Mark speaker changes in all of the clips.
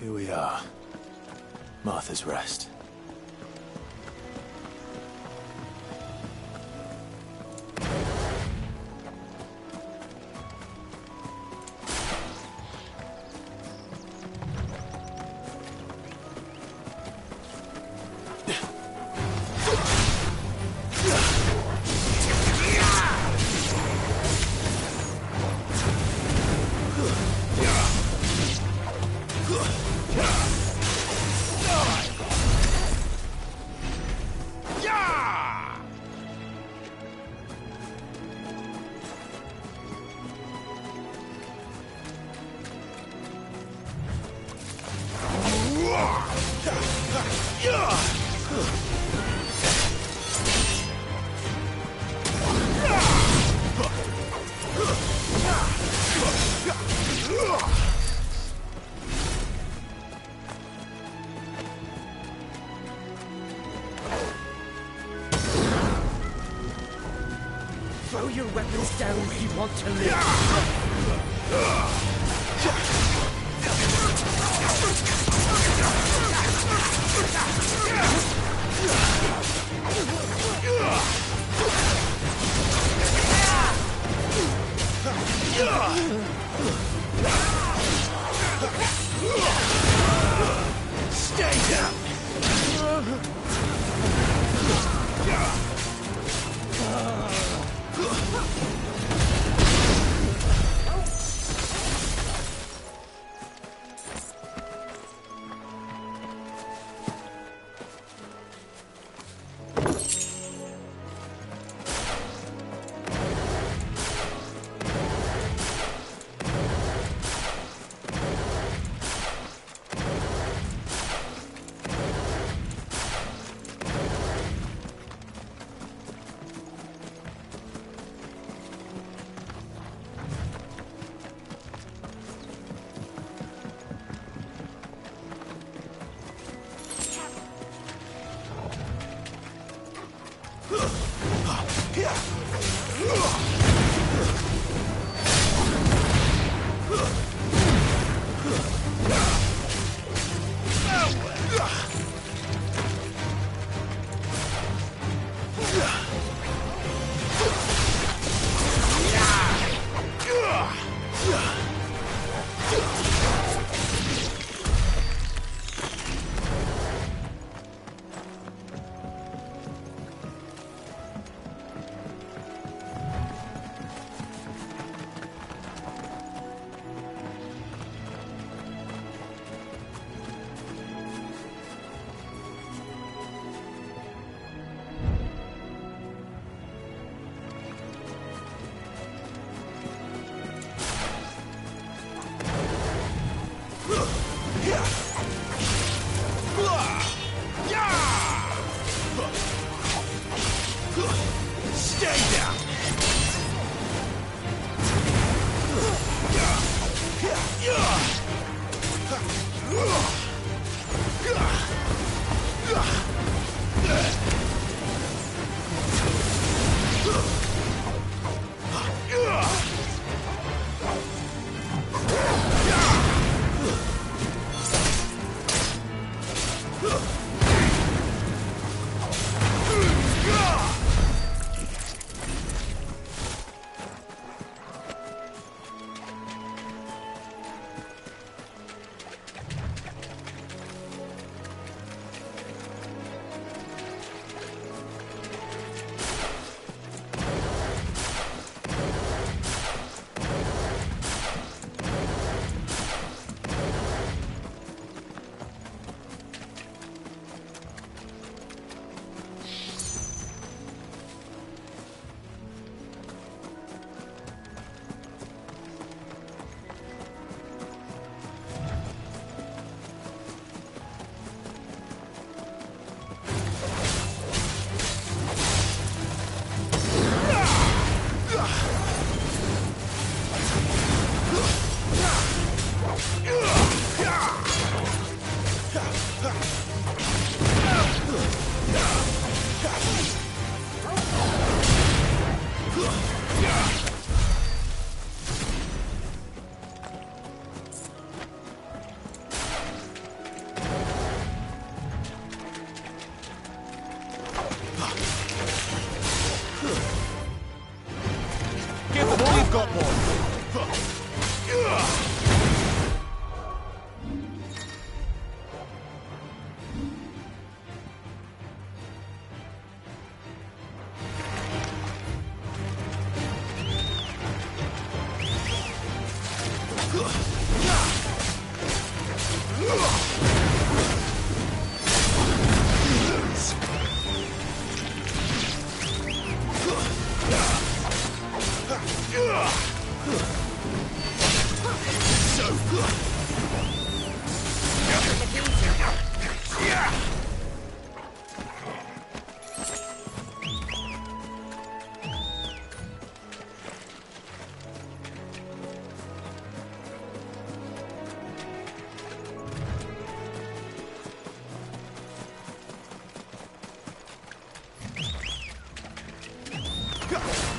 Speaker 1: Here we are. Martha's Rest.
Speaker 2: Throw your weapons down if you want to live.
Speaker 1: Stay down!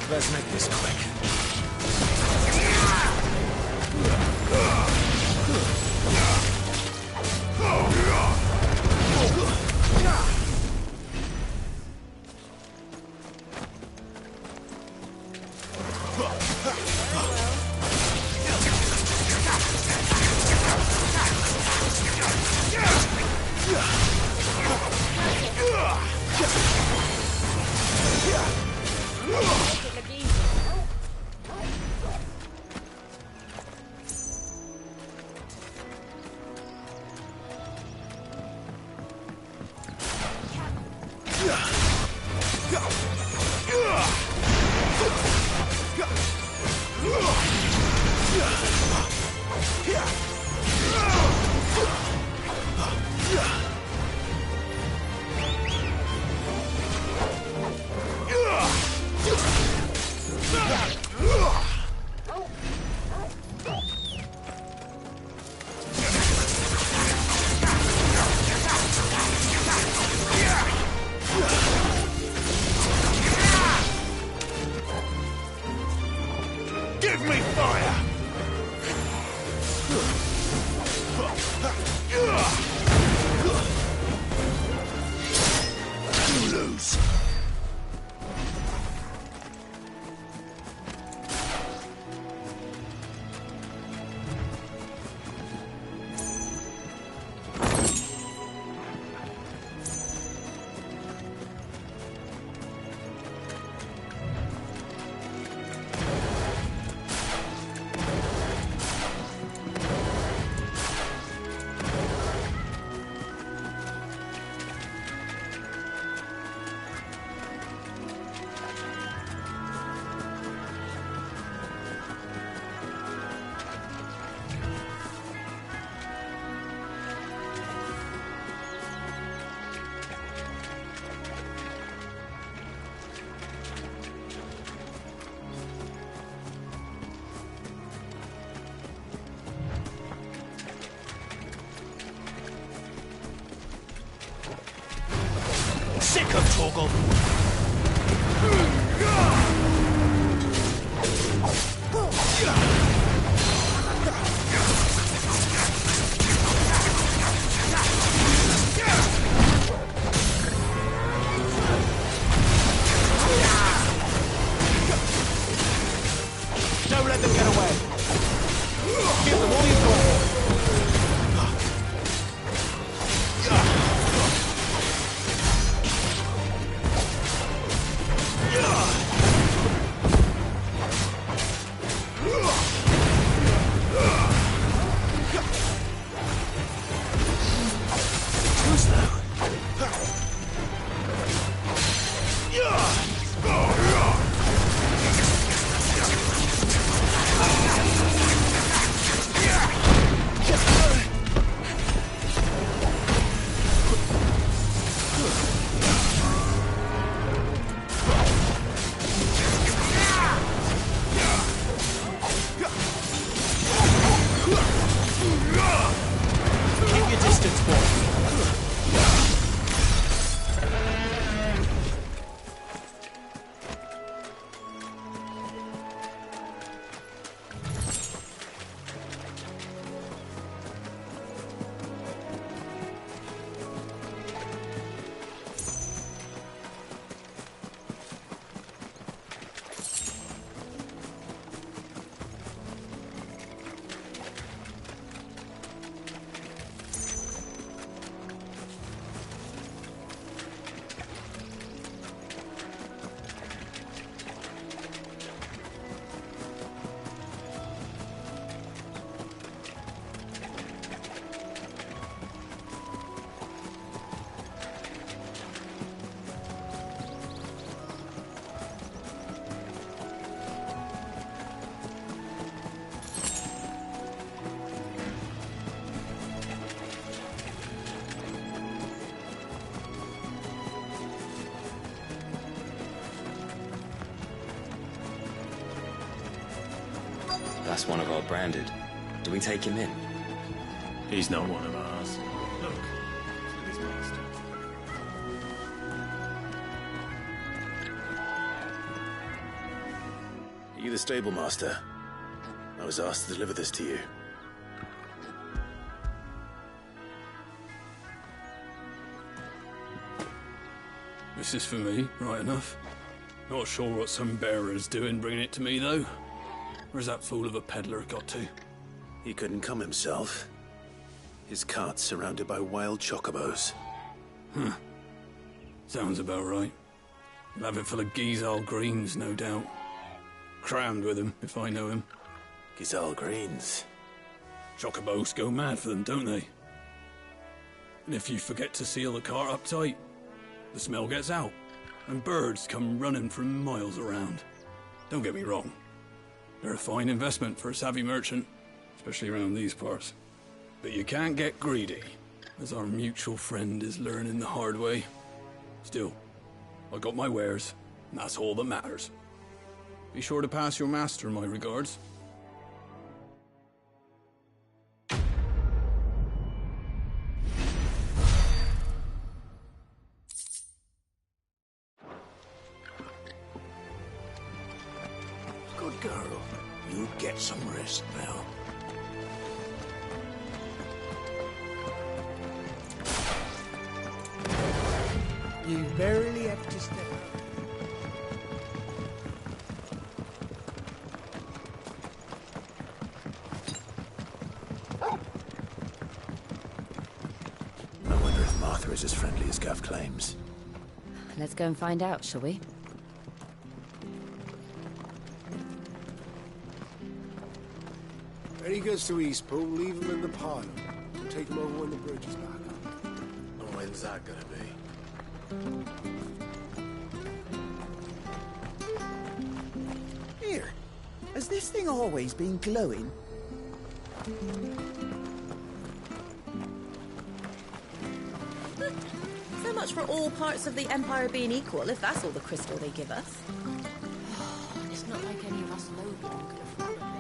Speaker 1: Let's make this quick. Give me fire! You lose. Sick of Torgal. Don't let them get away. Give them all you've got. Yeah!
Speaker 3: That's one of our branded. Do we take him in?
Speaker 4: He's not one of ours. Look, he's with his master.
Speaker 5: Are you the stable master? I was asked to deliver this to you.
Speaker 4: This is for me, right enough. Not sure what some bearer's doing bringing it to me, though. Where's that fool of a peddler got to?
Speaker 5: He couldn't come himself. His cart's surrounded by wild chocobos.
Speaker 4: Sounds about right. He'll have it full of Gizal greens, no doubt. Crammed with him, if I know him.
Speaker 5: Gizal greens.
Speaker 4: Chocobos go mad for them, don't they? And if you forget to seal the cart up tight, the smell gets out, and birds come running from miles around. Don't get me wrong. They're a fine investment for a savvy merchant, especially around these parts. But you can't get greedy, as our mutual friend is learning the hard way. Still, I got my wares, and that's all that matters. Be sure to pass your master my regards.
Speaker 6: Good girl. You get some rest, Belle.
Speaker 2: You verily have to step up.
Speaker 5: I wonder if Martha is as friendly as Gav claims.
Speaker 7: Let's go and find out, shall we?
Speaker 8: When he gets to Eastpool, leave him in the parlor. And take him over when the bridge is back up.
Speaker 5: And when's that gonna be?
Speaker 2: Here, has this thing always been glowing?
Speaker 9: So much for all parts of the Empire being equal, if that's all the crystal they give us.
Speaker 7: It's not like any of us Logan could afford a bear.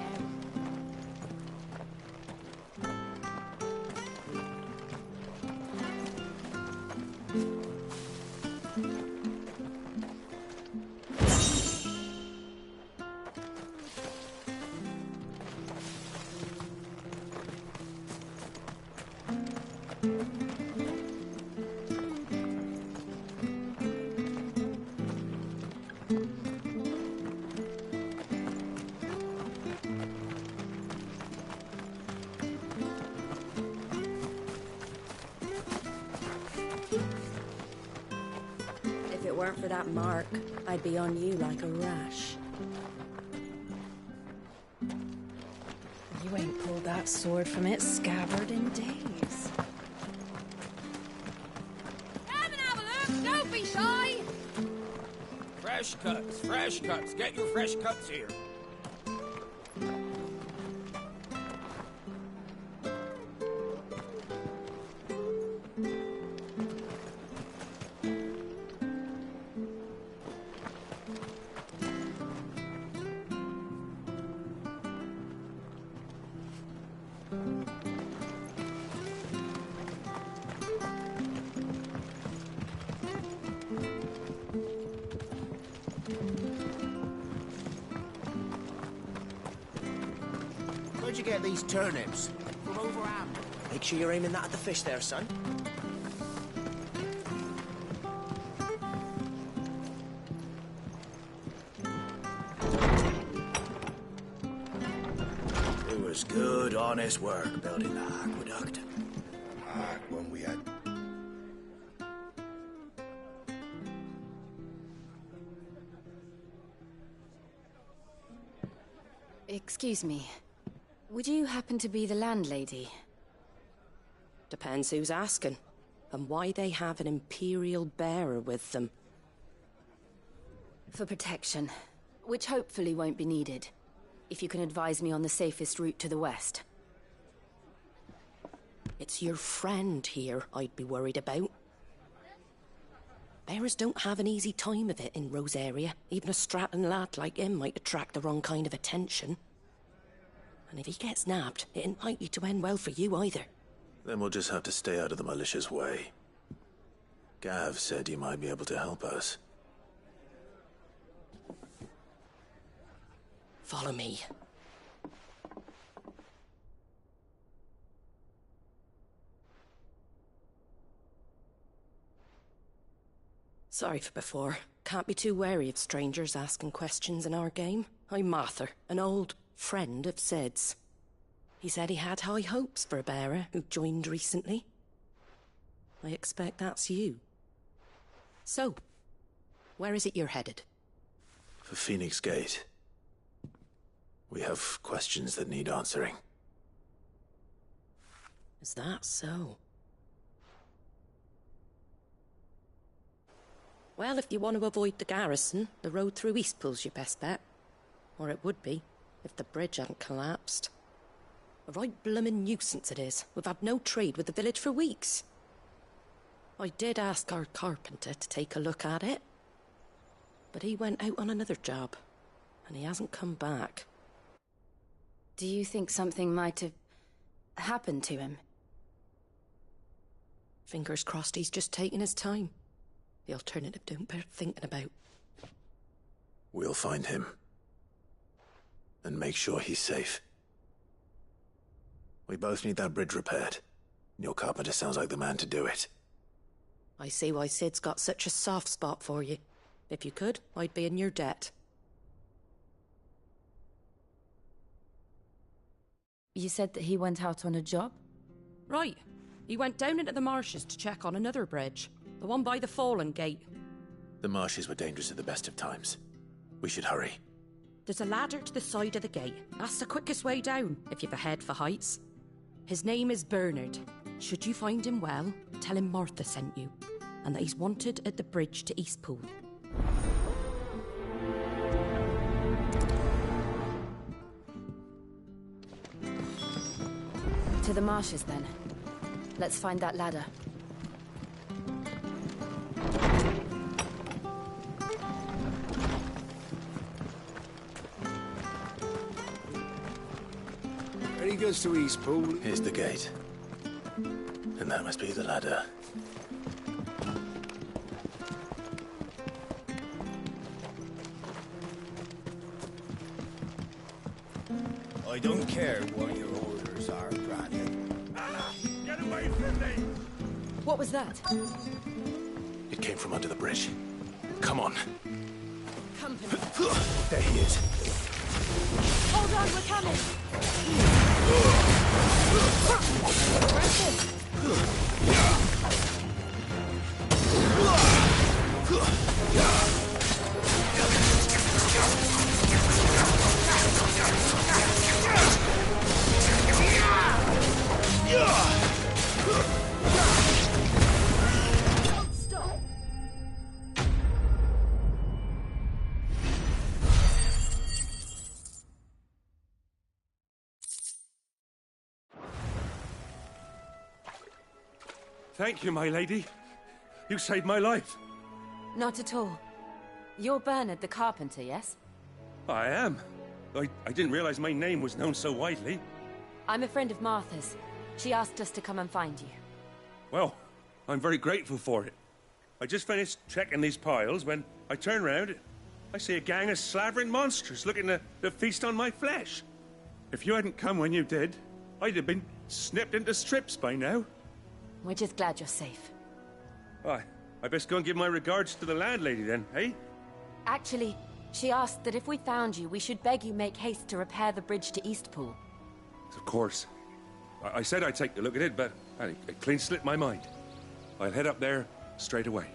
Speaker 9: If it weren't for that mark, I'd be on you like a rash. You ain't pulled that sword from its scabbard in days.
Speaker 10: Come and have a look! Don't be shy!
Speaker 6: Fresh cuts, fresh cuts. Get your fresh cuts here.
Speaker 11: Where'd you get these turnips? From Overham. Make sure you're aiming that at the fish there, son. It was good, honest work building that aqueduct.
Speaker 6: When we had...
Speaker 7: Excuse me. Would you happen to be the landlady?
Speaker 9: Depends who's asking, and why they have an Imperial bearer with them.
Speaker 7: For protection, which hopefully won't be needed. If you can advise me on the safest route to the west.
Speaker 9: It's your friend here I'd be worried about. Bearers don't have an easy time of it in Rosaria. Even a Stratton lad like him might attract the wrong kind of attention. And if he gets nabbed, it ain't likely to end well for you either.
Speaker 5: Then we'll just have to stay out of the militia's way. Gav said he might be able to help us.
Speaker 9: Follow me. Sorry for before. Can't be too wary of strangers asking questions in our game. I'm Martha, an old friend of Sid's. He said he had high hopes for a bearer who joined recently. I expect that's you. So, where is it you're headed?
Speaker 5: For Phoenix Gate. We have questions that need answering.
Speaker 9: Is that so? Well, if you want to avoid the garrison, the road through Eastpool's your best bet. Or it would be, if the bridge hadn't collapsed. A right bloomin' nuisance it is. We've had no trade with the village for weeks. I did ask our carpenter to take a look at it. But he went out on another job, and he hasn't come back.
Speaker 7: Do you think something might have happened to him?
Speaker 9: Fingers crossed he's just taking his time. The alternative don't bear thinking about.
Speaker 5: We'll find him. And make sure he's safe. We both need that bridge repaired. Your carpenter sounds like the man to do it.
Speaker 9: I see why Sid's got such a soft spot for you. If you could, I'd be in your debt.
Speaker 7: You said that he went out on a job?
Speaker 9: Right. He went down into the marshes to check on another bridge. The one by the Fallen Gate.
Speaker 5: The marshes were dangerous at the best of times. We should hurry.
Speaker 9: There's a ladder to the side of the gate. That's the quickest way down, if you've a head for heights. His name is Bernard. Should you find him well, tell him Martha sent you, and that he's wanted at the bridge to Eastpool.
Speaker 7: To the marshes, then. Let's find that ladder.
Speaker 8: And he goes to Eastpool.
Speaker 5: Here's the gate. And that must be the ladder.
Speaker 6: I don't care what your orders are, Brandon.
Speaker 1: Get away from me!
Speaker 7: What was that?
Speaker 5: It came from under the bridge. Come on.
Speaker 7: Company.
Speaker 5: There he is.
Speaker 7: Hold on, we're coming! Don't stop!
Speaker 1: Thank you, my lady. You saved my life.
Speaker 7: Not at all. You're Bernard the carpenter, yes?
Speaker 1: I am. I didn't realize my name was known so widely.
Speaker 7: I'm a friend of Martha's. She asked us to come and find you.
Speaker 1: Well, I'm very grateful for it. I just finished checking these piles when I turn round. I see a gang of slavering monsters looking to feast on my flesh. If you hadn't come when you did, I'd have been snipped into strips by now.
Speaker 7: We're just glad you're safe.
Speaker 1: Why, I best go and give my regards to the landlady then, eh?
Speaker 7: Actually, she asked that if we found you, we should beg you make haste to repair the bridge to Eastpool.
Speaker 1: Of course. I said I'd take a look at it, but it clean slipped my mind. I'll head up there straight away.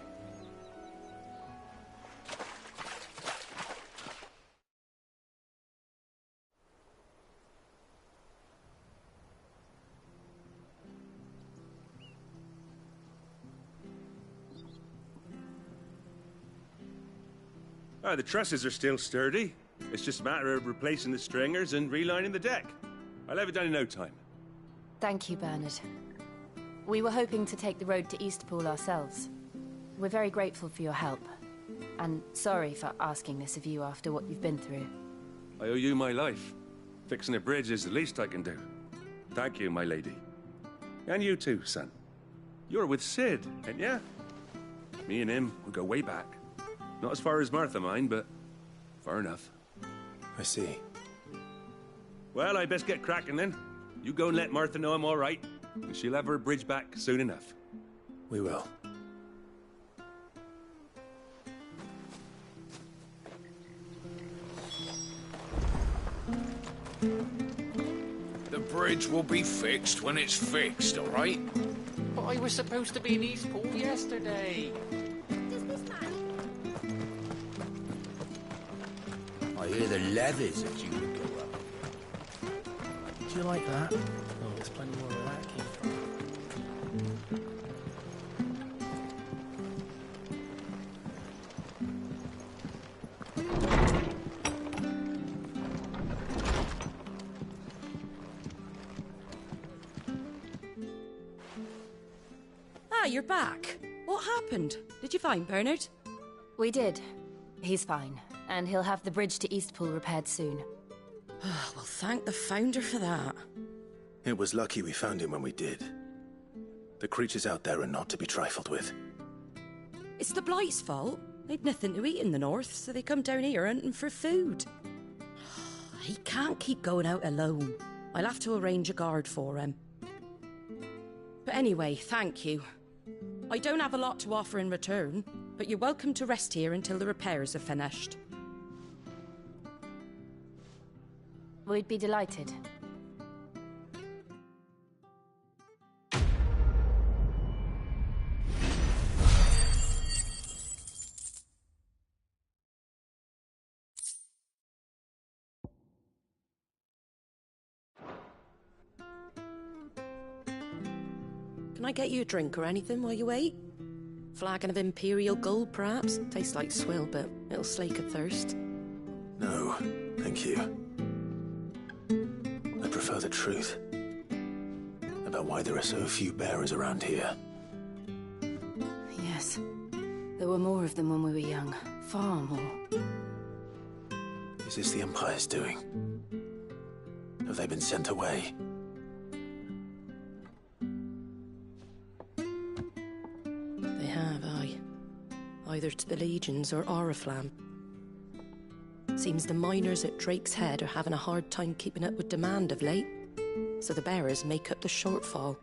Speaker 1: The trusses are still sturdy. It's just a matter of replacing the stringers and relining the deck. I'll have it done in no time.
Speaker 7: Thank you, Bernard. We were hoping to take the road to Eastpool ourselves. We're very grateful for your help. And sorry for asking this of you after what you've been through.
Speaker 1: I owe you my life. Fixing a bridge is the least I can do. Thank you, my lady. And you too, son. You're with Sid, ain't ya? Me and him, we go way back. Not as far as Martha, mind, but far enough.
Speaker 5: I see.
Speaker 1: Well, I best get cracking then. You go and let Martha know I'm all right, and she'll have her bridge back soon enough.
Speaker 5: We will.
Speaker 6: The bridge will be fixed when it's fixed, all right?
Speaker 2: But I was supposed to be in Eastpool yesterday.
Speaker 10: Does this man?
Speaker 6: I hear the levies are due to go up.
Speaker 2: Do you like that? Oh, there's plenty more where that came from.
Speaker 9: Ah, you're back. What happened? Did you find Bernard?
Speaker 7: We did. He's fine, and he'll have the bridge to Eastpool repaired soon.
Speaker 9: Well, thank the Founder for that.
Speaker 5: It was lucky we found him when we did. The creatures out there are not to be trifled with.
Speaker 9: It's the Blight's fault. They'd nothing to eat in the north, so they come down here hunting for food. He can't keep going out alone. I'll have to arrange a guard for him. But anyway, thank you. I don't have a lot to offer in return, but you're welcome to rest here until the repairs are finished.
Speaker 7: We'd be delighted.
Speaker 9: Can I get you a drink or anything while you wait? Flagon of Imperial Gold, perhaps? Tastes like swill, but it'll slake a thirst.
Speaker 5: No, thank you. I prefer the truth about why there are so few bearers around here.
Speaker 7: Yes. There were more of them when we were young. Far more.
Speaker 5: Is this the Empire's doing? Have they been sent away?
Speaker 9: They have, aye. Either to the Legions or Oriflamme. Seems the miners at Drake's Head are having a hard time keeping up with demand of late, so the bearers make up the shortfall.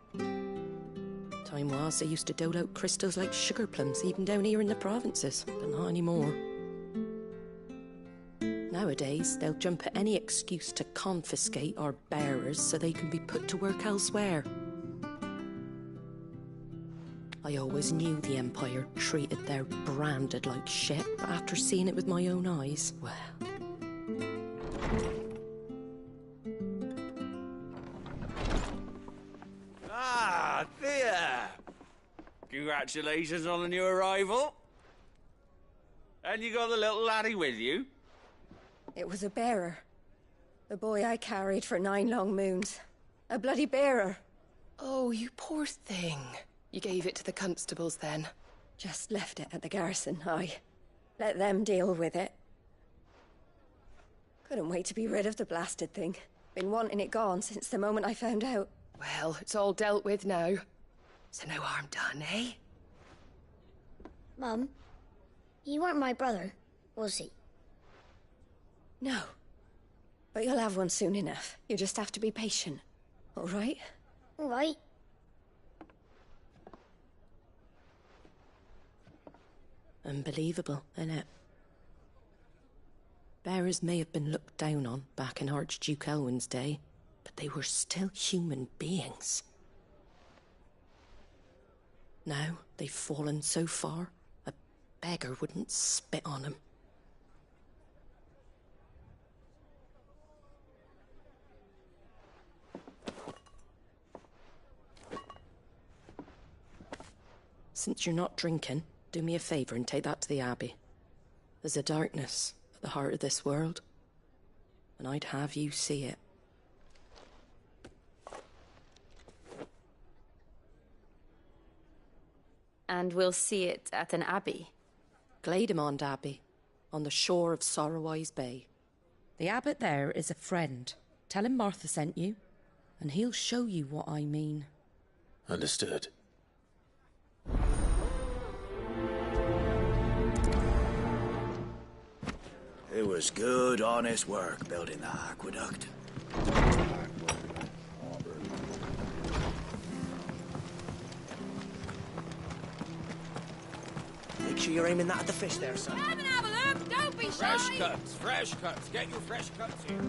Speaker 9: Time was they used to dole out crystals like sugar plums even down here in the provinces, but not anymore. Nowadays, they'll jump at any excuse to confiscate our bearers so they can be put to work elsewhere. I always knew the Empire treated their branded like shit, but after seeing it with my own eyes, well...
Speaker 12: Ah, Thea! Congratulations on the new arrival. And you got the little laddie with you?
Speaker 13: It was a bearer. The boy I carried for 9 long moons. A bloody bearer.
Speaker 14: Oh, you poor thing. You gave it to the constables then?
Speaker 13: Just left it at the garrison, aye. Let them deal with it. Couldn't wait to be rid of the blasted thing. Been wanting it gone since the moment I found out.
Speaker 14: Well, it's all dealt with now. So no harm done, eh?
Speaker 10: Mum, you weren't my brother, was he?
Speaker 13: No. But you'll have one soon enough. You just have to be patient. All right?
Speaker 10: All right.
Speaker 9: Unbelievable, innit? Bearers may have been looked down on back in Archduke Elwin's day, but they were still human beings. Now they've fallen so far, a beggar wouldn't spit on them. Since you're not drinking, do me a favour and take that to the Abbey. There's a darkness at the heart of this world, and I'd have you see it.
Speaker 7: And we'll see it at an abbey?
Speaker 9: Glademond Abbey, on the shore of Sorrowwise Bay. The abbot there is a friend. Tell him Martha sent you, and he'll show you what I mean.
Speaker 5: Understood.
Speaker 6: It was good, honest work building that aqueduct.
Speaker 11: Make sure you're aiming that at the fish there, son.
Speaker 10: Come and have a look. Don't be shy.
Speaker 12: Fresh cuts. Get your fresh cuts here.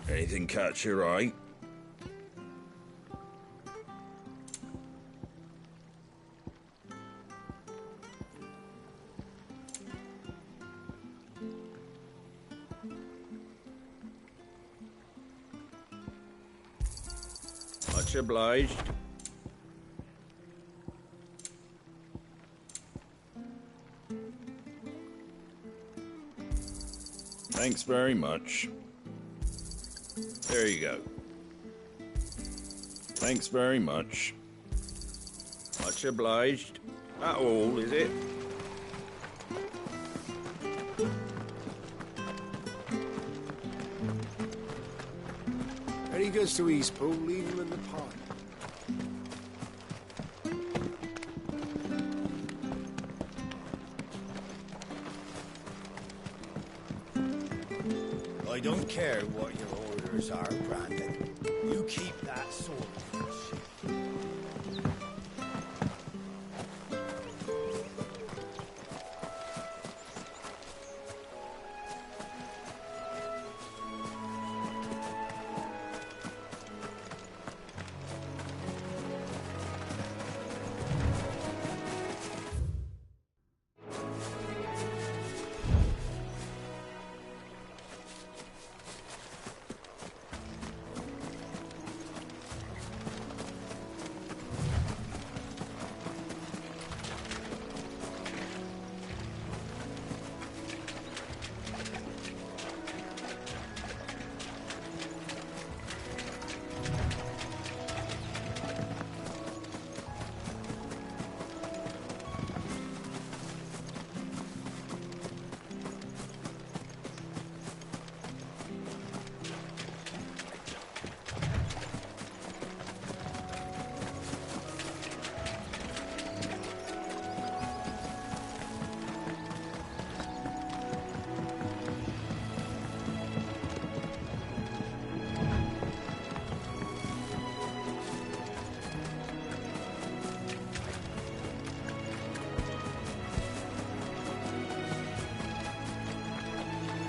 Speaker 6: Anything catch your eye? Much obliged. Thanks very much. There you go. Thanks very much. Much obliged. That all, is it?
Speaker 8: Any goods to Eastpool, leave them in the pile.
Speaker 6: I don't care what your orders are, Brandon. You keep that sword fresh.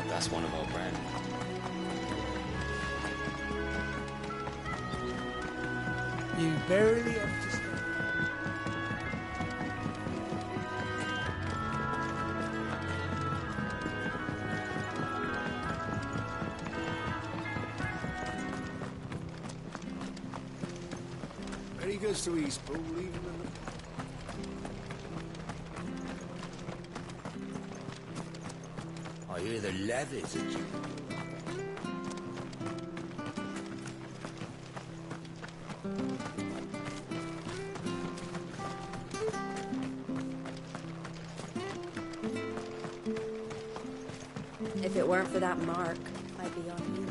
Speaker 3: That's one of our brand.
Speaker 8: You barely have to stay. Any goods to Eastpool, leave them in the...
Speaker 6: I hear the levies at you.
Speaker 13: If it weren't for that mark, I'd be on you.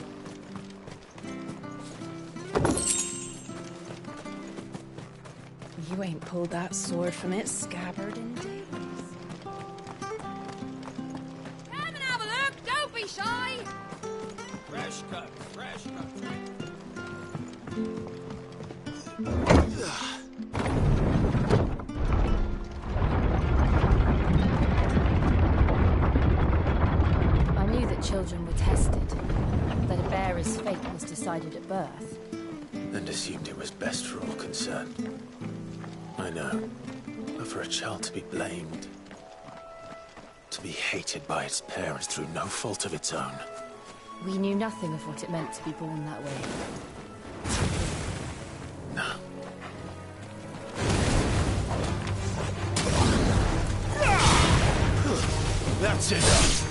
Speaker 7: You ain't pulled that sword from its scabbard in days.
Speaker 10: Come and have a look. Don't be shy.
Speaker 12: Fresh cuts.
Speaker 7: I knew that children were tested, that a bearer's fate was decided at birth.
Speaker 5: And assumed it was best for all concerned. I know. But for a child to be blamed, to be hated by its parents through no fault of its own.
Speaker 7: We knew nothing of what it meant to be born that way.
Speaker 5: No. That's enough!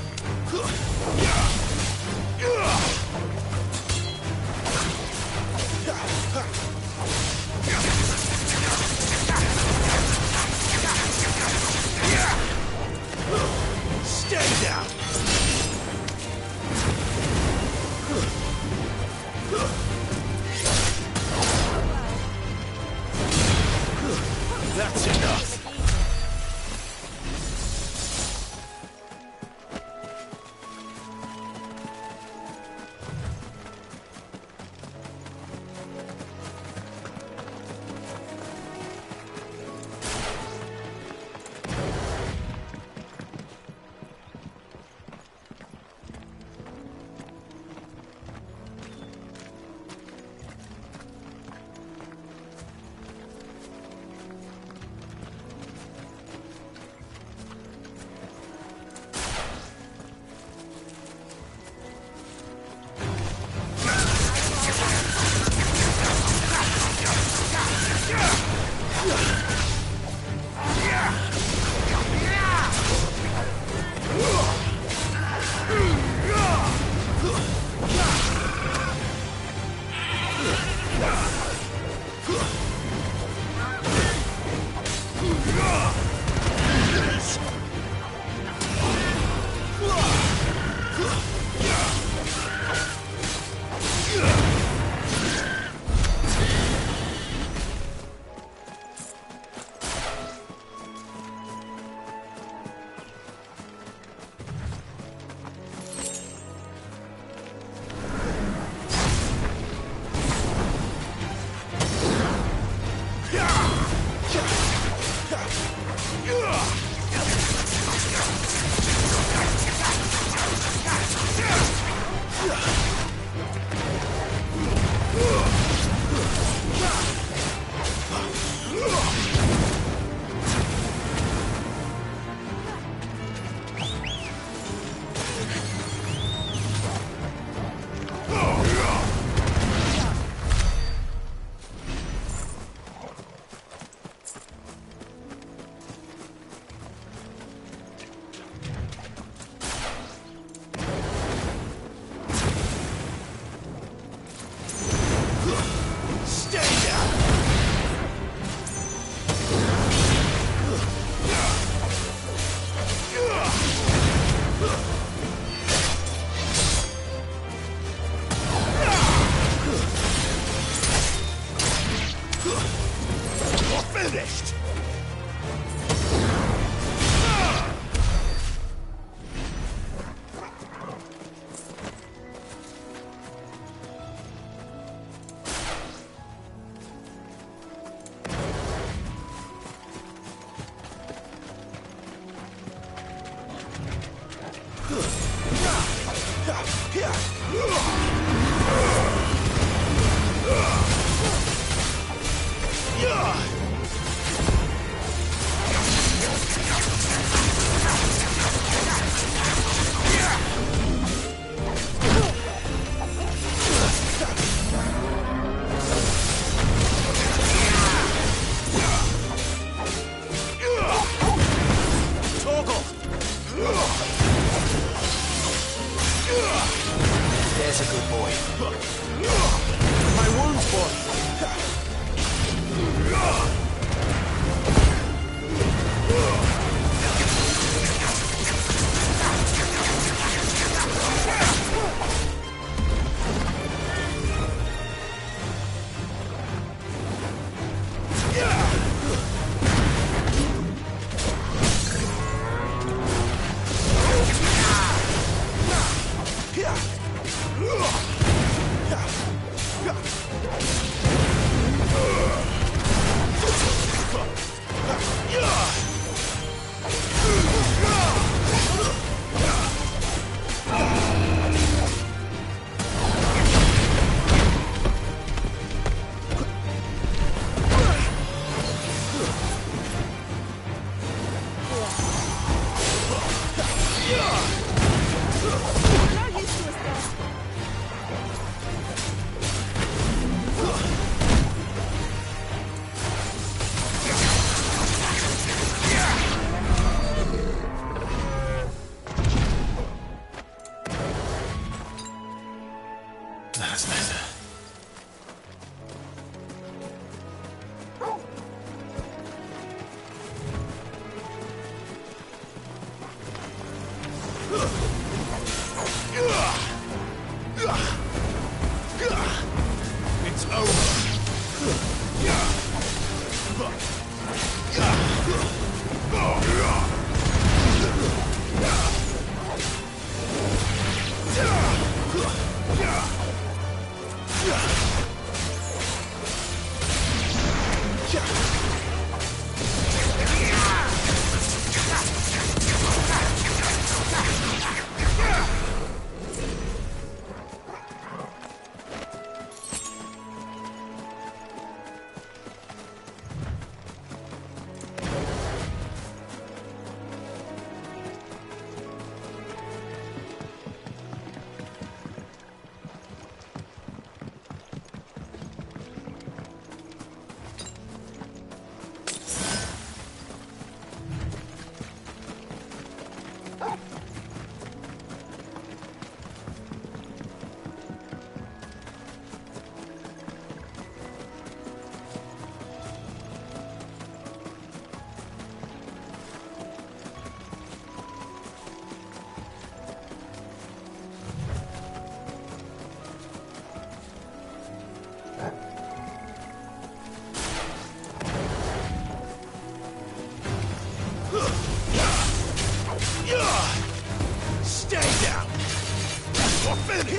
Speaker 6: finished!
Speaker 11: There's a good boy. My wounds, boy.
Speaker 5: That's better.
Speaker 6: It's over. Stay down! Or finish!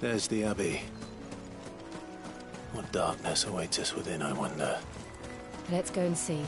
Speaker 5: There's the Abbey. What darkness awaits us within, I wonder?
Speaker 7: Let's go and see.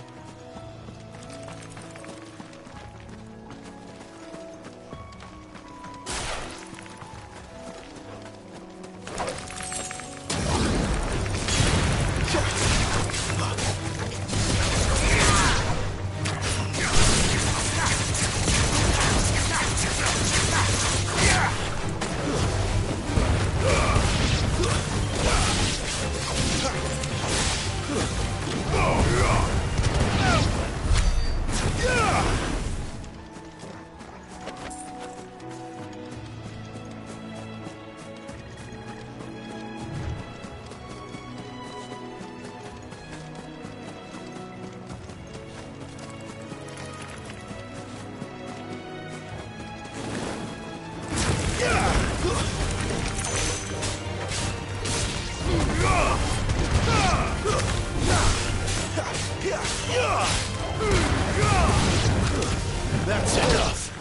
Speaker 5: That's enough!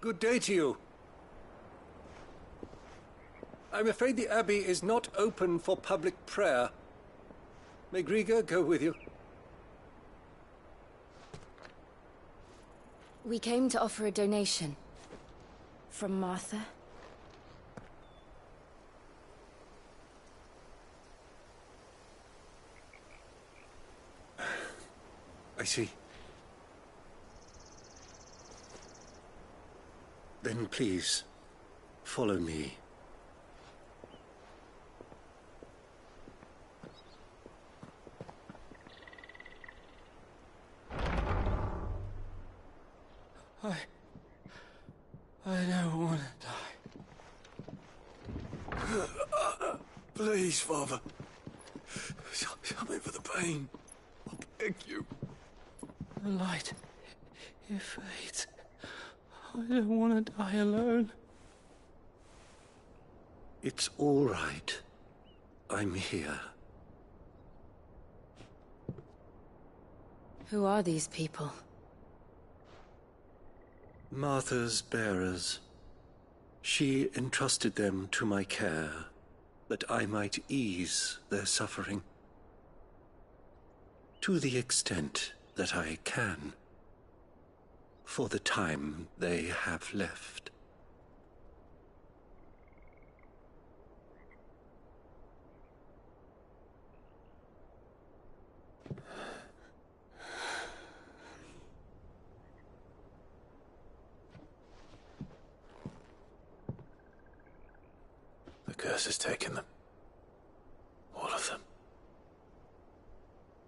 Speaker 15: Good day to you. I'm afraid the Abbey is not open for public prayer. May Griga go with you?
Speaker 7: We came to offer a donation. From Martha.
Speaker 15: I see. Then please, follow me.
Speaker 4: I don't want to die. Please, Father. Help me for the pain. I beg you. The light, it fades. I don't want to die alone.
Speaker 15: It's all right. I'm here.
Speaker 7: Who are these people?
Speaker 15: Martha's bearers. She entrusted them to my care, that I might ease their suffering. To the extent that I can. For the time they have left.
Speaker 5: The curse has taken them. All of them.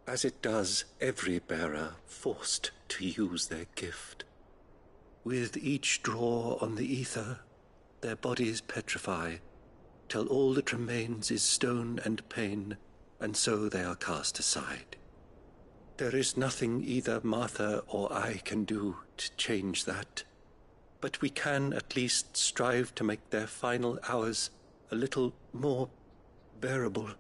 Speaker 15: As it does every bearer forced to use their gift. With each draw on the ether, their bodies petrify, till all that remains is stone and pain, and so they are cast aside. There is nothing either Martha or I can do to change that, but we can at least strive to make their final hours a little more bearable.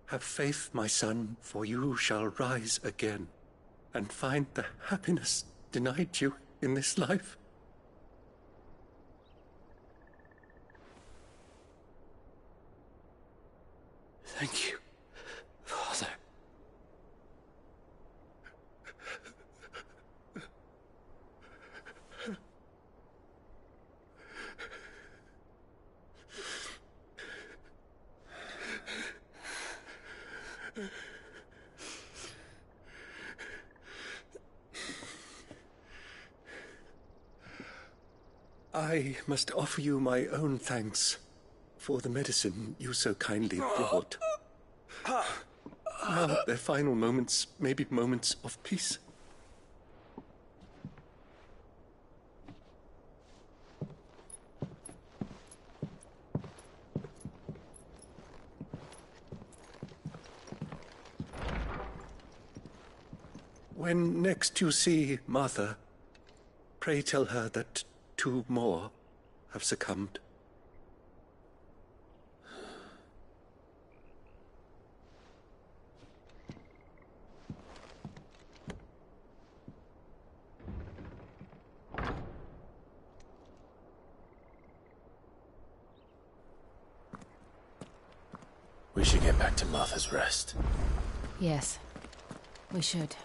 Speaker 15: Have faith, my son, for you shall rise again, and find the happiness denied you in this life.
Speaker 4: Thank you, Father.
Speaker 15: I must offer you my own thanks for the medicine you so kindly brought. Now their final moments may be moments of peace. When next you see Martha, pray tell her that 2 more have succumbed.
Speaker 5: We should get back to Martha's Rest.
Speaker 7: Yes, we should.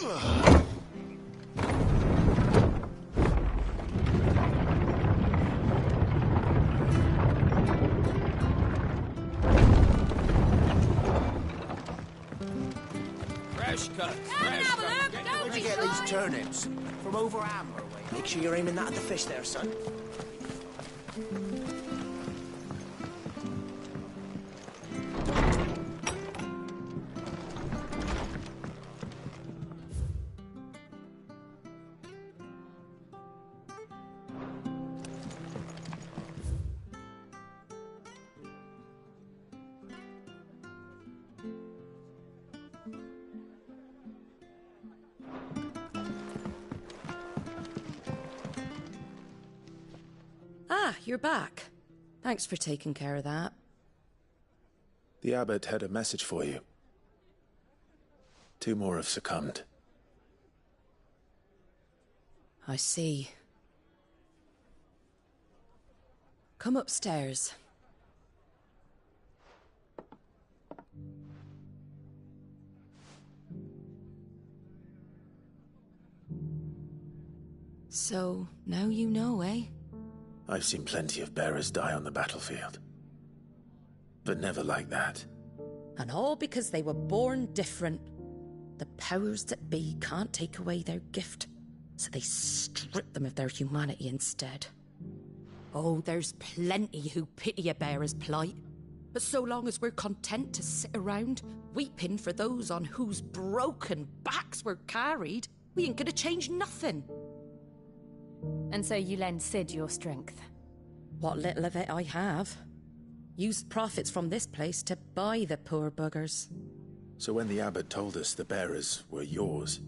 Speaker 11: Fresh cut.
Speaker 10: Fresh cut.
Speaker 11: Where'd you get these turnips? From over Amber way. Make sure you're aiming that at the fish there, son.
Speaker 9: Ah, you're back. Thanks for taking care of that.
Speaker 5: The abbot had a message for you. 2 more have succumbed.
Speaker 9: I see. Come upstairs. So, now you know, eh?
Speaker 5: I've seen plenty of bearers die on the battlefield. But never like that.
Speaker 9: And all because they were born different. The powers that be can't take away their gift, so they strip them of their humanity instead. Oh, there's plenty who pity a bearer's plight. But so long as we're content to sit around, weeping for those on whose broken backs we're carried, we ain't gonna change nothing.
Speaker 7: And so you lend Cid your strength?
Speaker 9: What little of it I have. Used profits from this place to buy the poor buggers.
Speaker 5: So when the abbot told us the bearers were yours...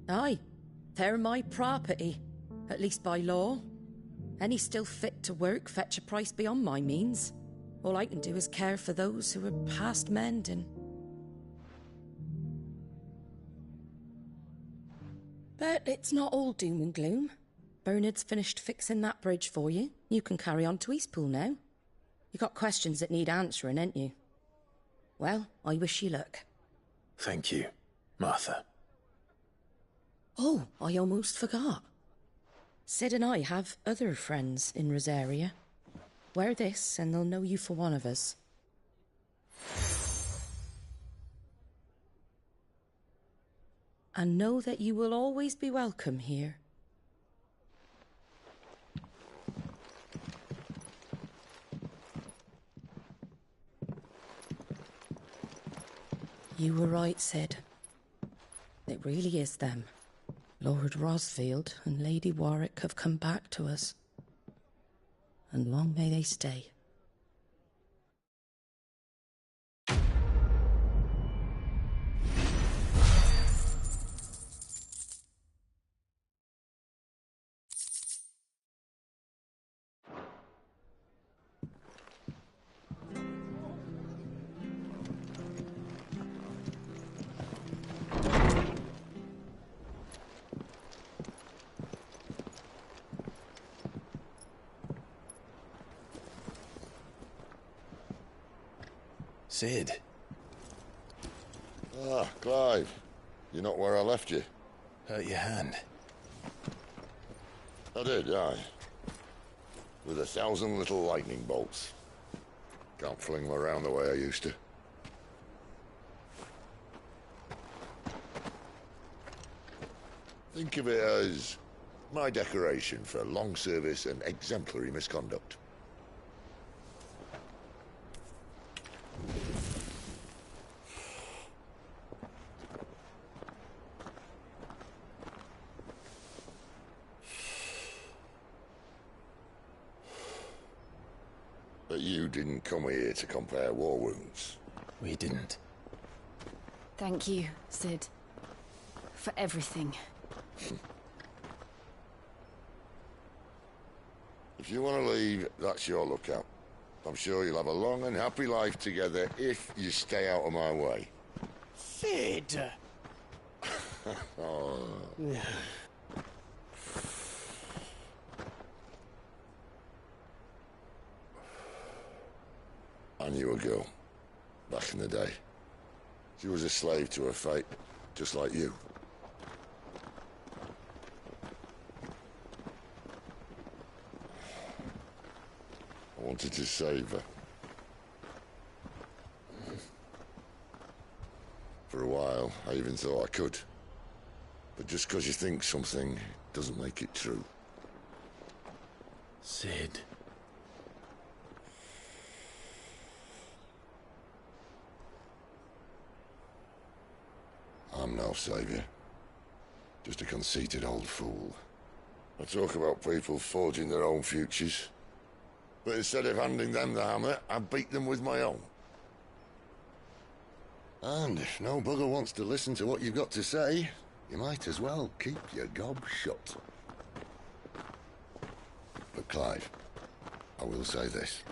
Speaker 9: Aye, they're my property, at least by law. Any still fit to work fetch a price beyond my means. All I can do is care for those who are past mending. But it's not all doom and gloom. Bernard's finished fixing that bridge for you. You can carry on to Eastpool now. You got questions that need answering, ain't you? Well, I wish you luck.
Speaker 5: Thank you, Martha.
Speaker 9: Oh, I almost forgot. Cid and I have other friends in Rosaria. Wear this and they'll know you for one of us. And know that you will always be welcome here. You were right, Cid. It really is them. Lord Rosfield and Lady Warwick have come back to us. And long may they stay.
Speaker 5: Cid.
Speaker 16: Ah, Clive. You're not where I left you.
Speaker 5: Hurt your hand.
Speaker 16: I did, aye. With 1,000 little lightning bolts. Can't fling them around the way I used to. Think of it as my decoration for long service and exemplary misconduct. But you didn't come here to compare war wounds.
Speaker 5: We didn't.
Speaker 7: Thank you, Cid. For everything.
Speaker 16: If you want to leave, that's your lookout. I'm sure you'll have a long and happy life together if you stay out of my way.
Speaker 11: Cid!
Speaker 16: Oh. I knew a girl, back in the day. She was a slave to her fate, just like you. wanted to save her. For a while, I even thought I could. But just because you think something doesn't make it true.
Speaker 5: Cid.
Speaker 16: I'm no savior. Just a conceited old fool. I talk about people forging their own futures. But instead of handing them the hammer, I beat them with my own. And if no bugger wants to listen to what you've got to say, you might as well keep your gob shut. But Clive, I will say this.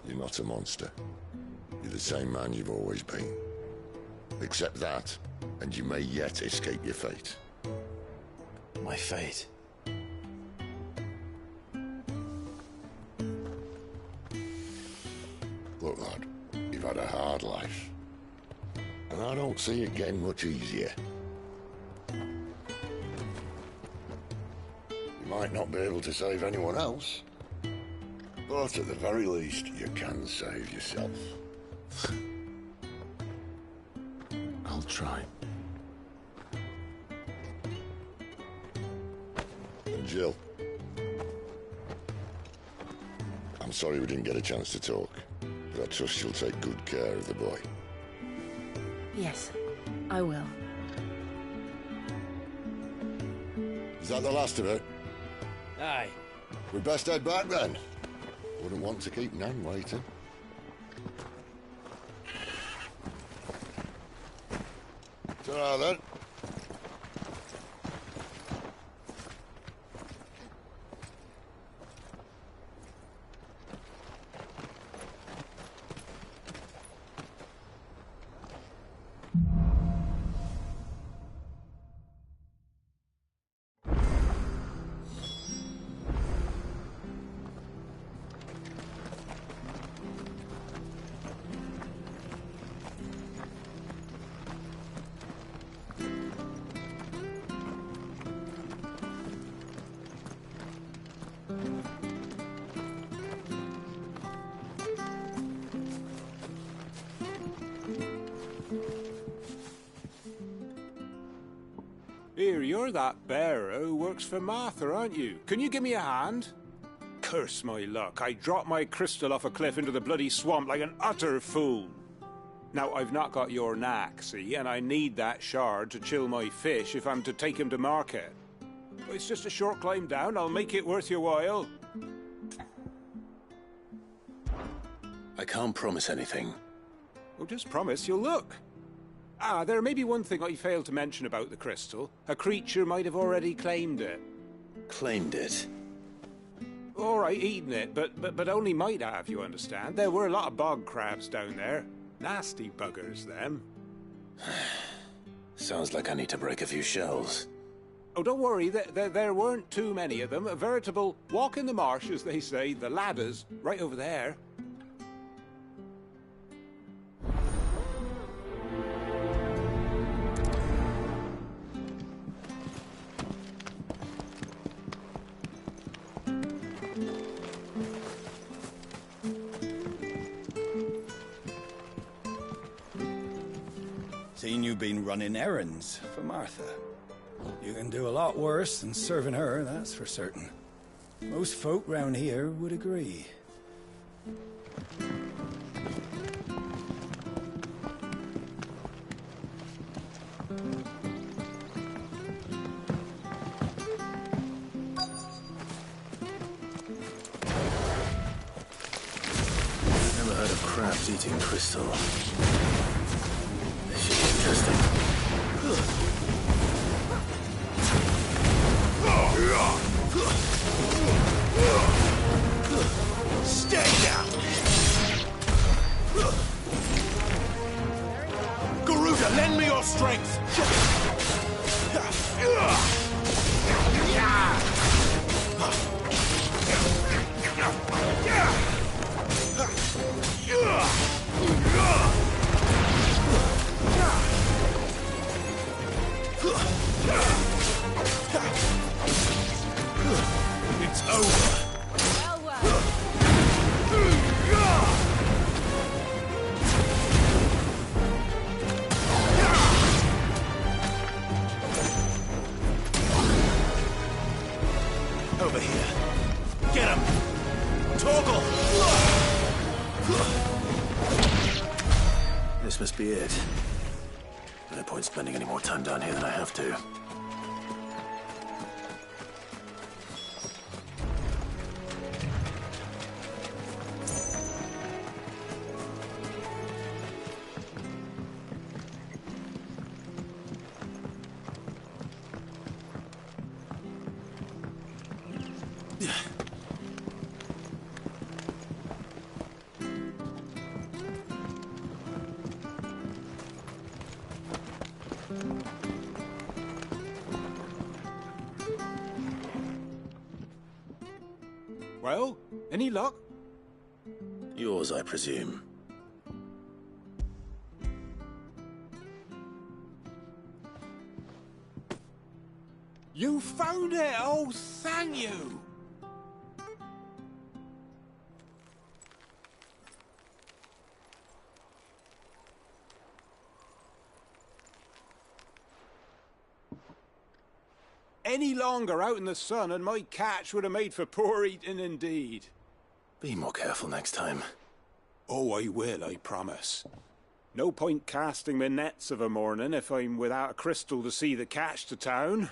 Speaker 16: You're not a monster. You're the same man you've always been. Accept that, and you may yet escape your fate.
Speaker 5: My fate?
Speaker 16: Look, lad, you've had a hard life. And I don't see it getting much easier. You might not be able to save anyone else, but at the very least, you can save yourself.
Speaker 5: I'll try.
Speaker 16: And Jill, I'm sorry we didn't get a chance to talk, but I trust you'll take good care of the boy.
Speaker 7: Yes, I will.
Speaker 16: Is that the last of it?
Speaker 6: Aye.
Speaker 16: We'd best head back then. Wouldn't want to keep Nan waiting. Ta-ra then.
Speaker 17: Here, you're that bearer who works for Martha, aren't you? Can you give me a hand? Curse my luck, I dropped my crystal off a cliff into the bloody swamp like an utter fool. Now, I've not got your knack, see, and I need that shard to chill my fish if I'm to take him to market. It's just a short climb down, I'll make it worth your while.
Speaker 5: I can't promise anything.
Speaker 17: Well, just promise you'll look. Ah, there may be one thing I failed to mention about the crystal. A creature might have already claimed it.
Speaker 5: Claimed it?
Speaker 17: All right, eaten it, but only might have, you understand. There were a lot of bog crabs down there. Nasty buggers, them.
Speaker 5: Sounds like I need to break a few shells.
Speaker 17: Oh, don't worry, there weren't too many of them. A veritable walk in the marsh, as they say, the ladders, right over there.
Speaker 6: Seen you've been running errands for Martha. You can do a lot worse than serving her, that's for certain. Most folk round here would agree.
Speaker 5: Never heard of crabs eating crystal. This should be interesting.
Speaker 2: Stay down! Garuda, lend me your strength!
Speaker 5: This must be it. No point spending any more time down here than I have to.
Speaker 17: Well, any luck?
Speaker 5: Yours, I presume.
Speaker 17: You found it! Oh, thank you! Any longer out in the sun and my catch would have made for poor eating indeed.
Speaker 5: Be more careful next time.
Speaker 17: Oh, I will, I promise. No point casting my nets of a morning if I'm without a crystal to see the catch to town.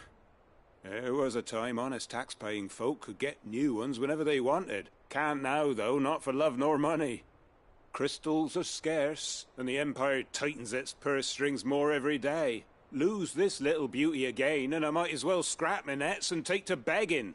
Speaker 17: There was a time honest tax-paying folk could get new ones whenever they wanted. Can't now, though, not for love nor money. Crystals are scarce, and the Empire tightens its purse strings more every day. Lose this little beauty again, and I might as well scrap my nets and take to begging.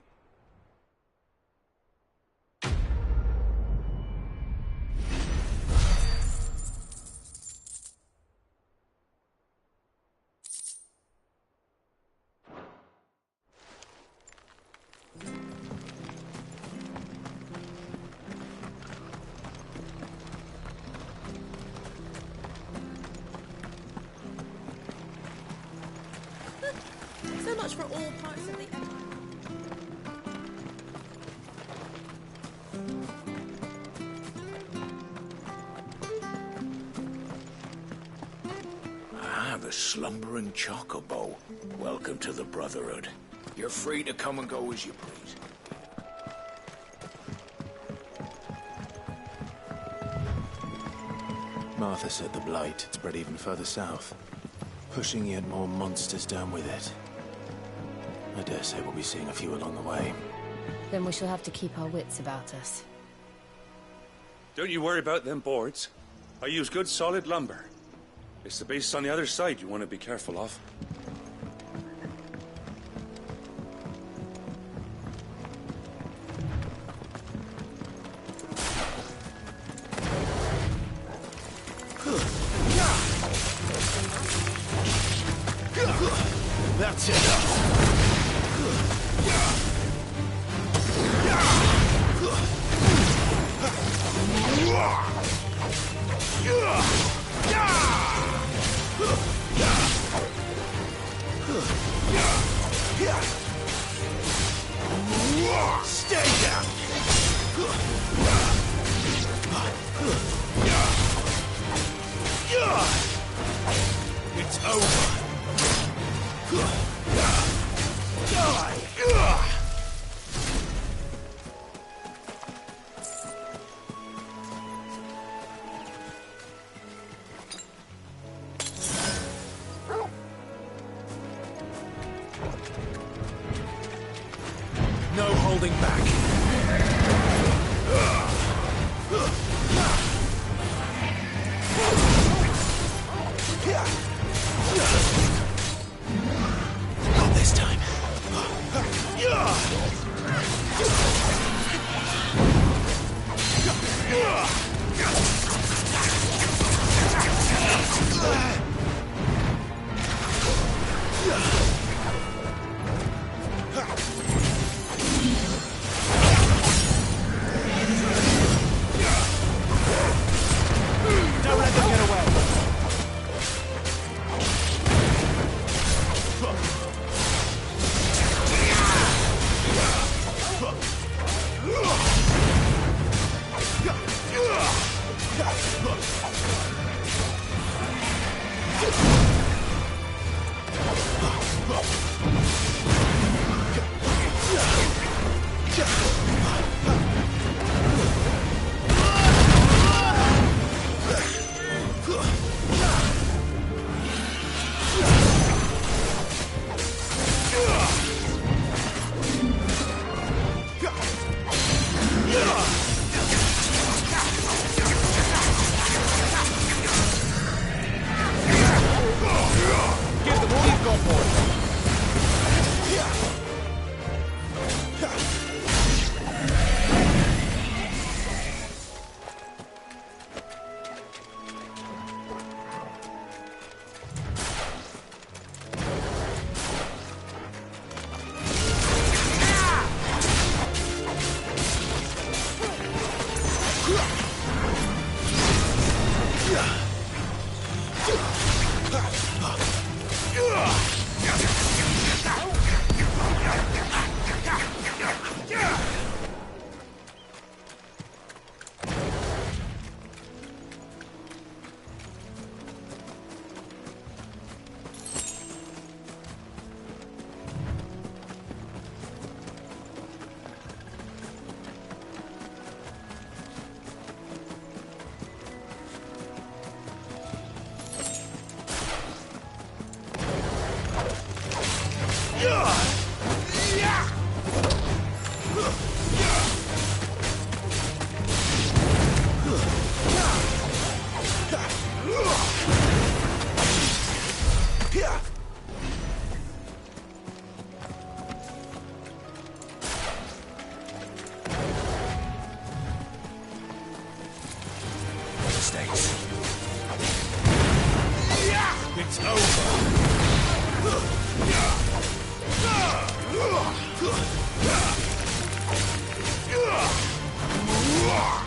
Speaker 9: So much for all parts of the empire.
Speaker 18: The slumbering chocobo. Welcome to the Brotherhood. You're free to come and go as you please.
Speaker 5: Martha said the blight had spread even further south, pushing yet more monsters down with it. I dare say we'll be seeing a few along the way.
Speaker 7: Then we shall have to keep our wits about us.
Speaker 1: Don't you worry about them boards. I use good solid lumber. It's the beasts on the other side you want to be careful of.
Speaker 18: That's enough. Stay down. It's over. Die. No holding back. Not this time. Don't let them get away. It's over.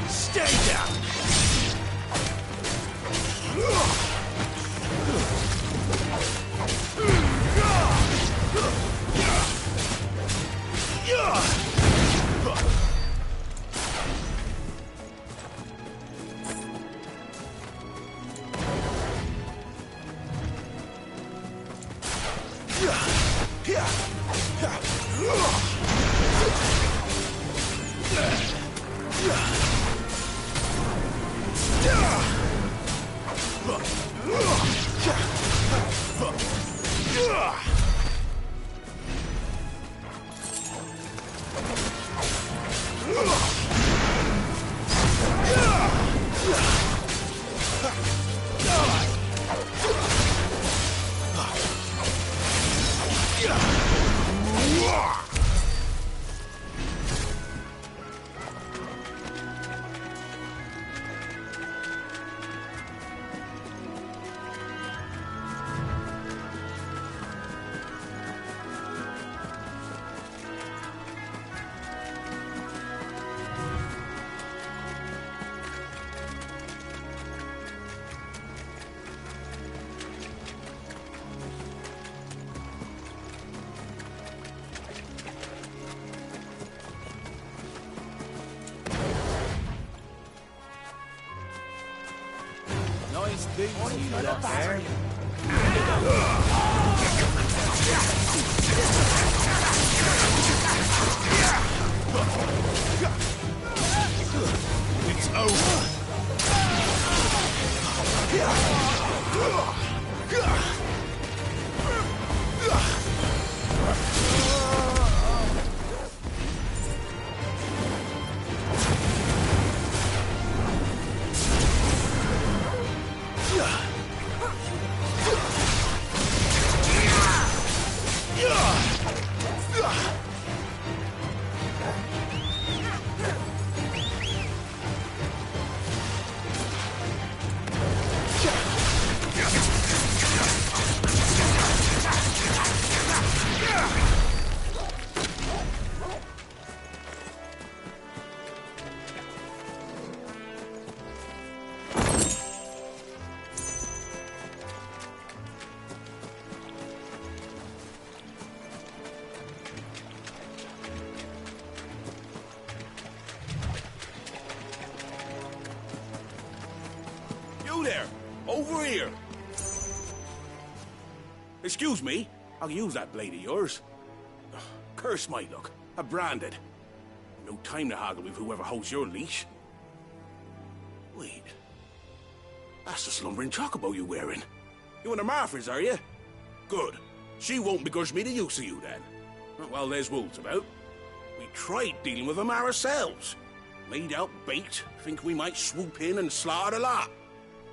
Speaker 18: Stay down.
Speaker 11: Nice boots you got there.
Speaker 18: It's over. You there! Over here! Excuse me, I'll use that blade of yours. Curse my luck. I'm branded. No time to haggle with whoever holds your leash. Wait. That's the slumbering chocobo you're wearing. You and the Marthas, are you? Good. She won't begrudge me the use of you, then. Well, there's wolves about. We tried dealing with them ourselves. Made out bait, think we might swoop in and slaughter the lot.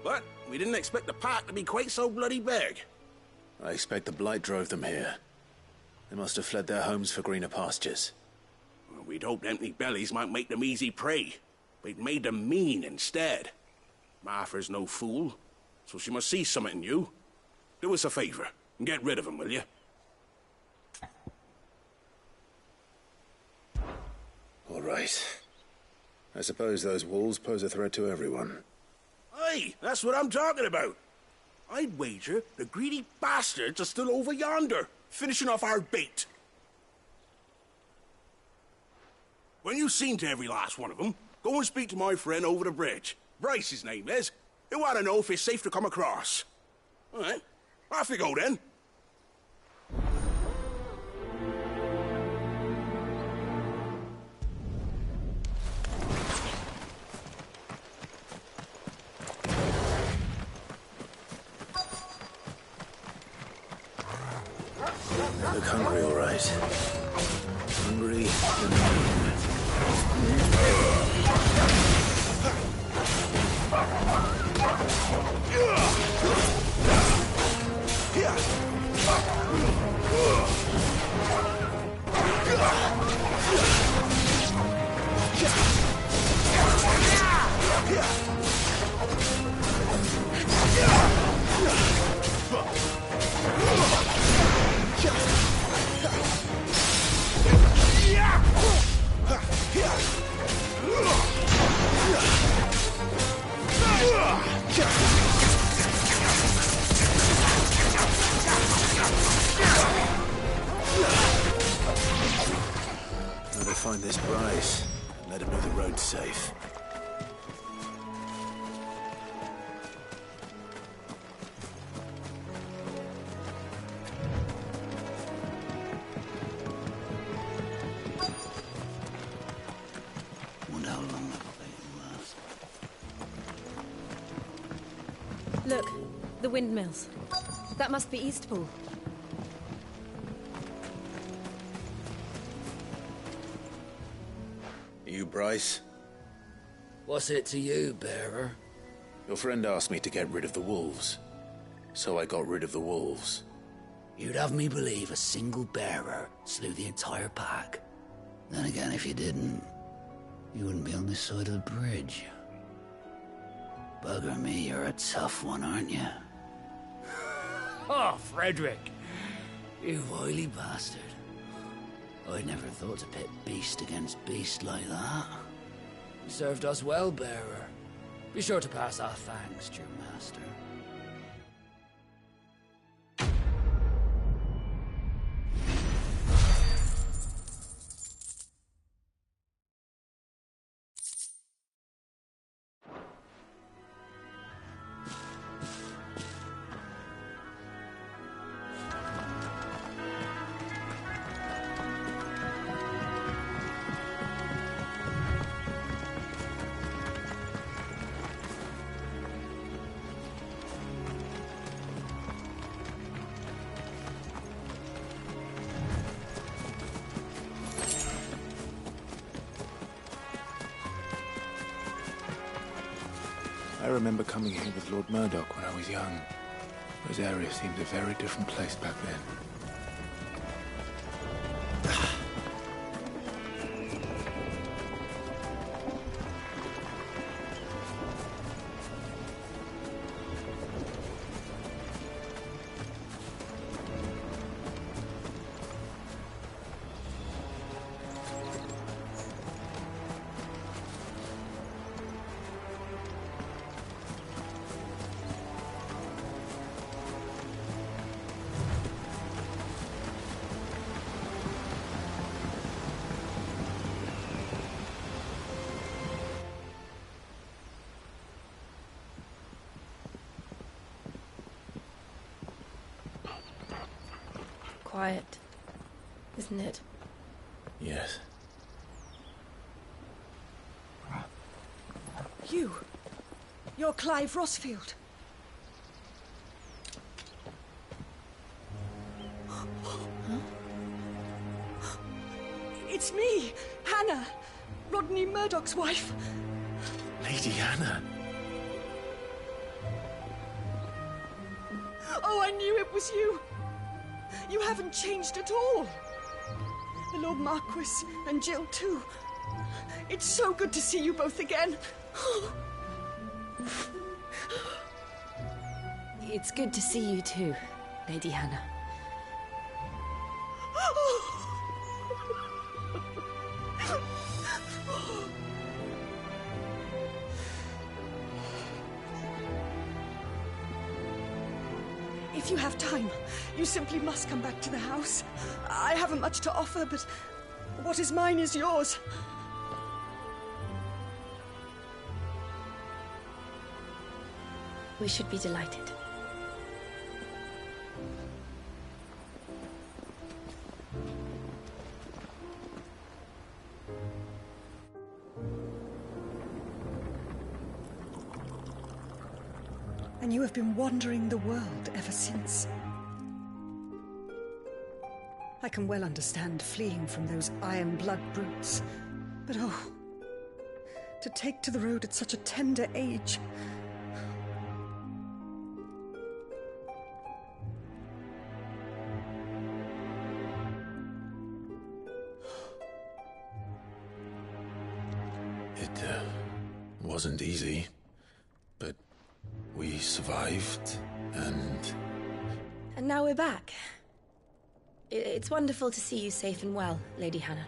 Speaker 18: But we didn't expect the pack to be quite so bloody big.
Speaker 5: I expect the Blight drove them here. They must have fled their homes for greener pastures.
Speaker 18: Well, we'd hoped empty bellies might make them easy prey. But it made them mean instead. Martha's no fool, so she must see something in you. Do us a favor and get rid of them, will you?
Speaker 5: All right. I suppose those wolves pose a threat to everyone.
Speaker 18: Aye, that's what I'm talking about. I'd wager the greedy bastards are still over yonder, finishing off our bait. When you've seen to every last one of them, go and speak to my friend over the bridge. Bryce, his name is. He'll want to know if it's safe to come across. All right, off you go then.
Speaker 5: You look hungry, all right. Hungry Better find this Bryce. Let him know the road's safe.
Speaker 19: Wonder how long that will last.
Speaker 7: Look, the windmills. That must be Eastpool.
Speaker 5: You, Bryce?
Speaker 19: What's it to you, bearer?
Speaker 5: Your friend asked me to get rid of the wolves. So I got rid of the wolves.
Speaker 19: You'd have me believe a single bearer slew the entire pack. Then again, if you didn't, you wouldn't be on this side of the bridge. Bugger me, you're a tough one, aren't you? Oh, Frederick! You wily bastard. I'd never thought to pit beast against beast like that. You served us well, bearer. Be sure to pass our thanks to your master.
Speaker 5: I remember coming here with Lord Murdoch when I was young. Rosaria seemed a very different place back then.
Speaker 7: Quiet, isn't it?
Speaker 5: Yes.
Speaker 20: You're Clive Rossfield. It's me, Hannah, Rodney Murdoch's wife.
Speaker 5: Lady Hannah.
Speaker 20: Oh, I knew it was you. You haven't changed at all. The Lord Marquis and Jill too. It's so good to see you both again.
Speaker 7: It's good to see you too, Lady Hannah.
Speaker 20: If you have time, you simply must come back to the house. I haven't much to offer, but what is mine is yours.
Speaker 7: We should be delighted.
Speaker 20: And you have been wandering the world ever since. I can well understand fleeing from those iron blood brutes. But oh, to take to the road at such a tender age.
Speaker 5: It wasn't easy, but we survived, and...
Speaker 7: And now we're back. It's wonderful to see you safe and well, Lady Hannah.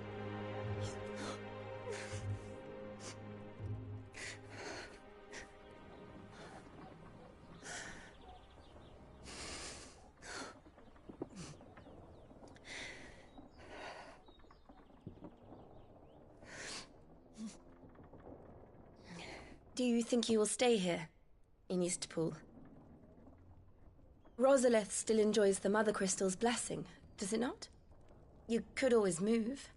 Speaker 7: Do you think you will stay here, in Eastpool? Rosalith still enjoys the Mother Crystal's blessing, does it not? You could always move.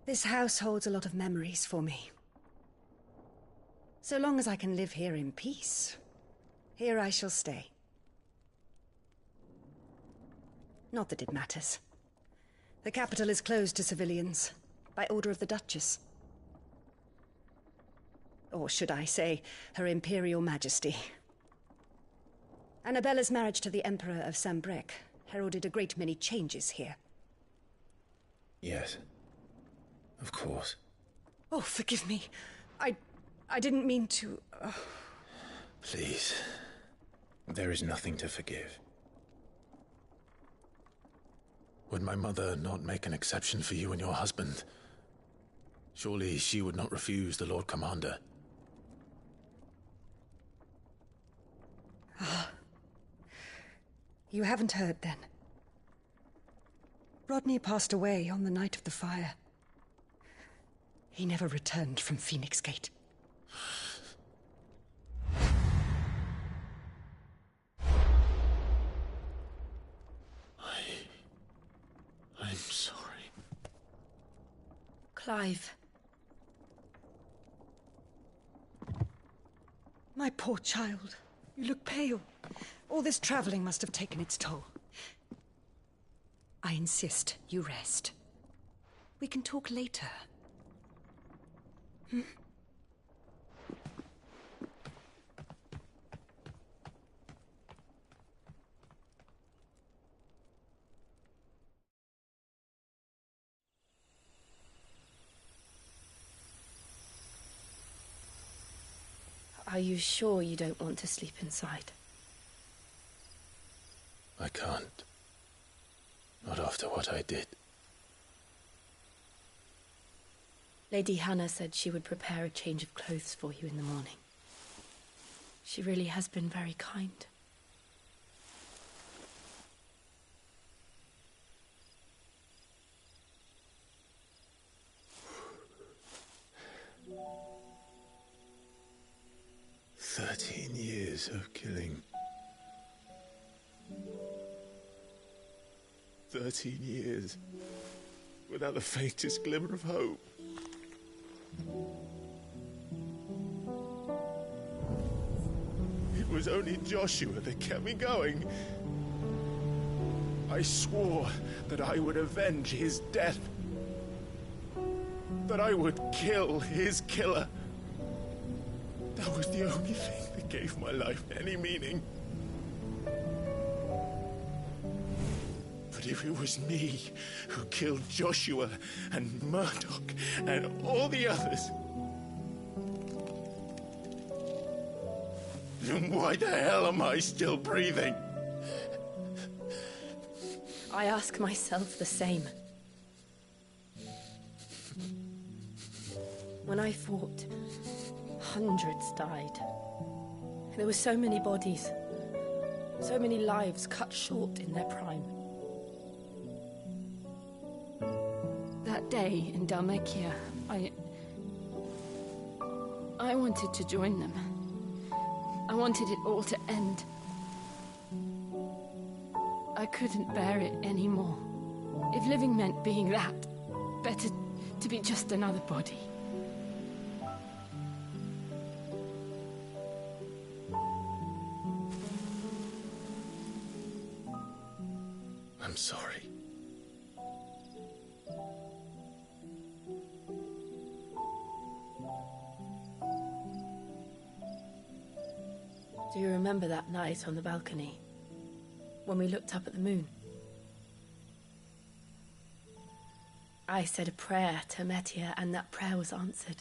Speaker 20: This house holds a lot of memories for me. So long as I can live here in peace, here I shall stay. Not that it matters. The capital is closed to civilians, by order of the Duchess. Or should I say, Her Imperial Majesty. Annabella's marriage to the Emperor of Sambrec heralded a great many changes here.
Speaker 5: Yes. Of course.
Speaker 20: Oh, forgive me. I didn't mean to...
Speaker 5: Please. There is nothing to forgive. Would my mother not make an exception for you and your husband? Surely she would not refuse the Lord Commander.
Speaker 20: You haven't heard, then. Rodney passed away on the night of the fire. He never returned from Phoenix Gate.
Speaker 5: I'm sorry.
Speaker 7: Clive.
Speaker 20: My poor child. You look pale. All this traveling must have taken its toll. I insist you rest. We can talk later. Hmm?
Speaker 7: Are you sure you don't want to sleep inside?
Speaker 5: I can't. Not after what I did.
Speaker 7: Lady Hannah said she would prepare a change of clothes for you in the morning. She really has been very kind.
Speaker 5: "13 years of killing. 13 years without the faintest glimmer of hope. It was only Joshua that kept me going. I swore that I would avenge his death. That I would kill his killer. That was the only thing that gave my life any meaning. But if it was me who killed Joshua and Murdoch and all the others, then why the hell am I still breathing?
Speaker 7: I ask myself the same. When I fought, hundreds died. There were so many bodies.
Speaker 9: So many lives cut short in their prime.
Speaker 7: That day in Dhalmekia, I wanted to join them. I wanted it all to end. I couldn't bear it anymore. If living meant being that, better to be just another body.
Speaker 5: I'm sorry.
Speaker 9: Do you remember that night on the balcony? When we looked up at the moon? I said a prayer to Metia, and that prayer was answered.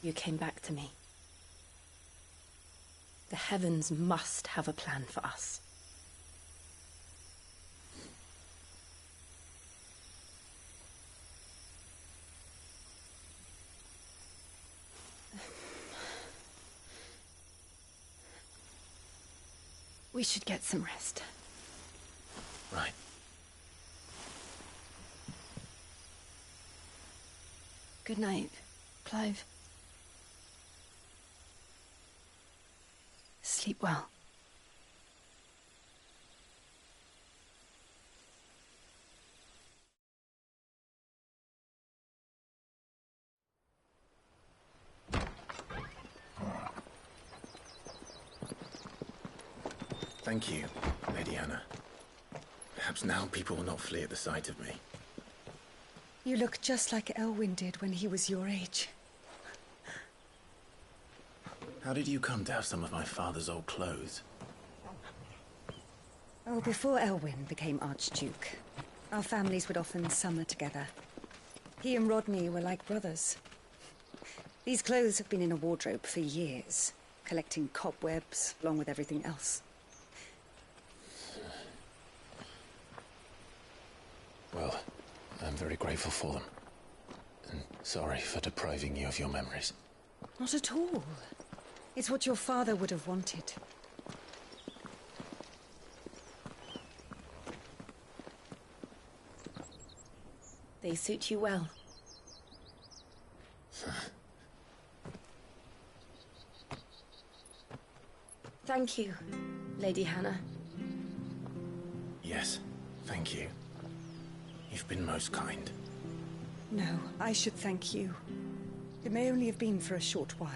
Speaker 9: You came back to me. The heavens must have a plan for us.
Speaker 7: We should get some rest.
Speaker 5: Right.
Speaker 7: Good night, Clive. Sleep well.
Speaker 5: Thank you, Lady Hannah. Perhaps now people will not flee at the sight of me.
Speaker 20: You look just like Elwyn did when he was your age.
Speaker 5: How did you come to have some of my father's old clothes?
Speaker 20: Oh, before Elwyn became Archduke, our families would often summer together. He and Rodney were like brothers. These clothes have been in a wardrobe for years, collecting cobwebs along with everything else.
Speaker 5: Well, I'm very grateful for them. And sorry for depriving you of your memories.
Speaker 20: Not at all. It's what your father would have wanted.
Speaker 9: They suit you well. Thank you, Lady Hannah.
Speaker 5: Yes, thank you. You've been most kind.
Speaker 20: No, I should thank you. It may only have been for a short while,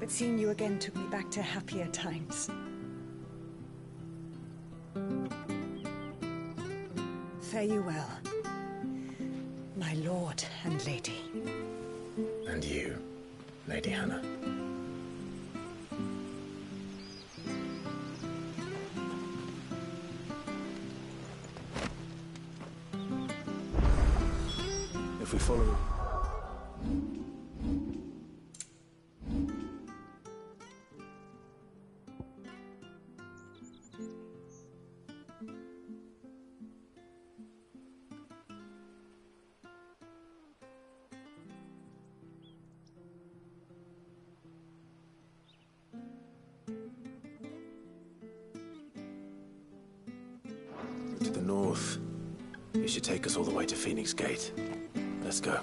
Speaker 20: but seeing you again took me back to happier times. Fare you well, my lord and lady.
Speaker 5: And you, Lady Hannah.
Speaker 17: If we follow...
Speaker 5: To the north. You should take us all the way to Phoenix Gate. Let's go.